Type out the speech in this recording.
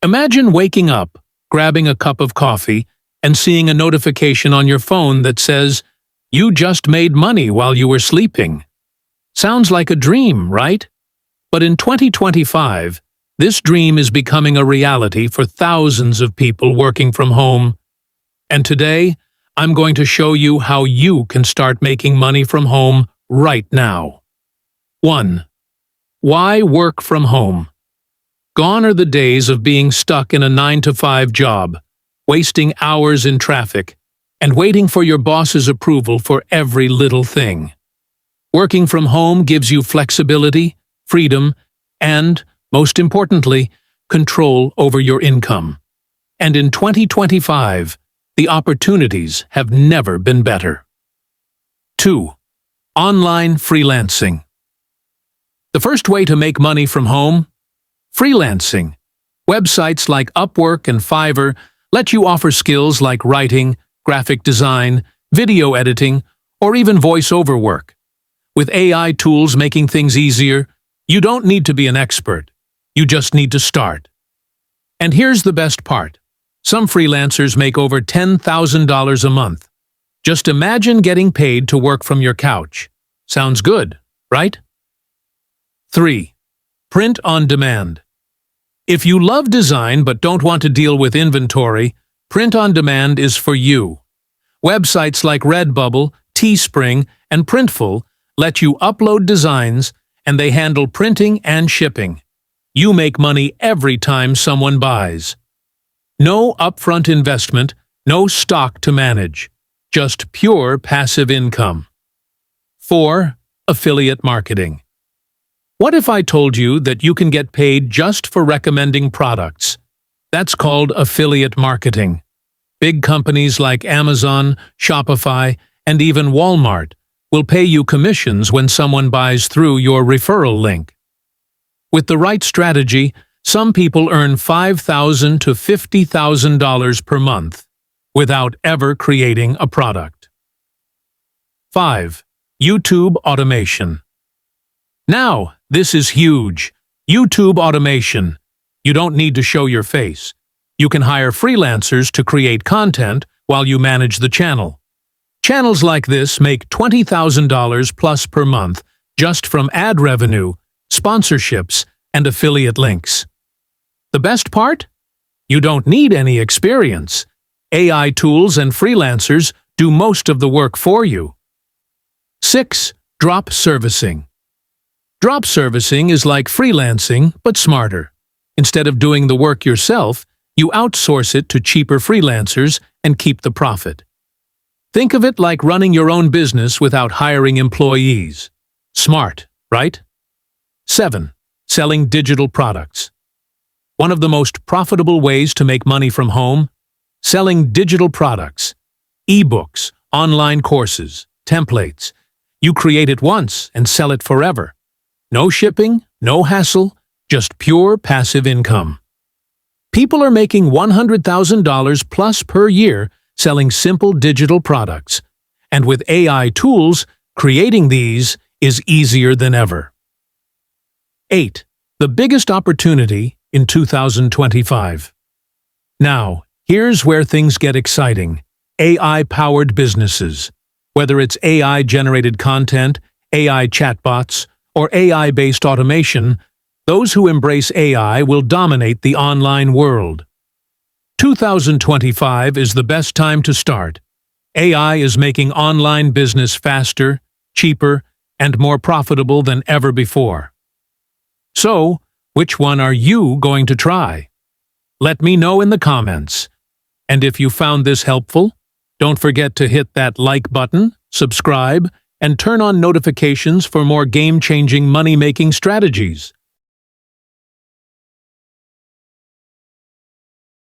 Imagine waking up, grabbing a cup of coffee, and seeing a notification on your phone that says, "You just made money while you were sleeping." Sounds like a dream, right? But in 2025, this dream is becoming a reality for thousands of people working from home. And today, I'm going to show you how you can start making money from home right now. 1. Why work from home? Gone are the days of being stuck in a 9-to-5 job, wasting hours in traffic, and waiting for your boss's approval for every little thing. Working from home gives you flexibility, freedom, and, most importantly, control over your income. And in 2025, the opportunities have never been better. 2. Online freelancing. The first way to make money from home? Freelancing. Websites like Upwork and Fiverr let you offer skills like writing, graphic design, video editing, or even voice-over work. With AI tools making things easier, you don't need to be an expert. You just need to start. And here's the best part. Some freelancers make over $10,000 a month. Just imagine getting paid to work from your couch. Sounds good, right? 3. Print on demand. If you love design but don't want to deal with inventory, print on demand is for you. Websites like Redbubble, Teespring, and Printful let you upload designs, and they handle printing and shipping. You make money every time someone buys. No upfront investment, no stock to manage. Just pure passive income. 4. Affiliate marketing. What if I told you that you can get paid just for recommending products? That's called affiliate marketing. Big companies like Amazon, Shopify, and even Walmart will pay you commissions when someone buys through your referral link. With the right strategy, some people earn $5,000 to $50,000 per month without ever creating a product. 5. YouTube automation. Now, this is huge. YouTube automation. You don't need to show your face. You can hire freelancers to create content while you manage the channel. Channels like this make $20,000 plus per month just from ad revenue, sponsorships, and affiliate links. The best part? You don't need any experience. AI tools and freelancers do most of the work for you. 6. Drop servicing. Drop servicing is like freelancing, but smarter. Instead of doing the work yourself, you outsource it to cheaper freelancers and keep the profit. Think of it like running your own business without hiring employees. Smart, right? 7. Selling digital products. One of the most profitable ways to make money from home? Selling digital products. E-books, online courses, templates. You create it once and sell it forever. No shipping, no hassle, just pure passive income. People are making $100,000 plus per year selling simple digital products. And with AI tools, creating these is easier than ever. 8. The biggest opportunity in 2025. Now, here's where things get exciting. AI-powered businesses. Whether it's AI-generated content, AI chatbots, or AI-based automation, those who embrace AI will dominate the online world. 2025 is the best time to start. AI is making online business faster, cheaper, and more profitable than ever before. So, which one are you going to try? Let me know in the comments. And if you found this helpful, don't forget to hit that like button, subscribe, and turn on notifications for more game-changing money-making strategies.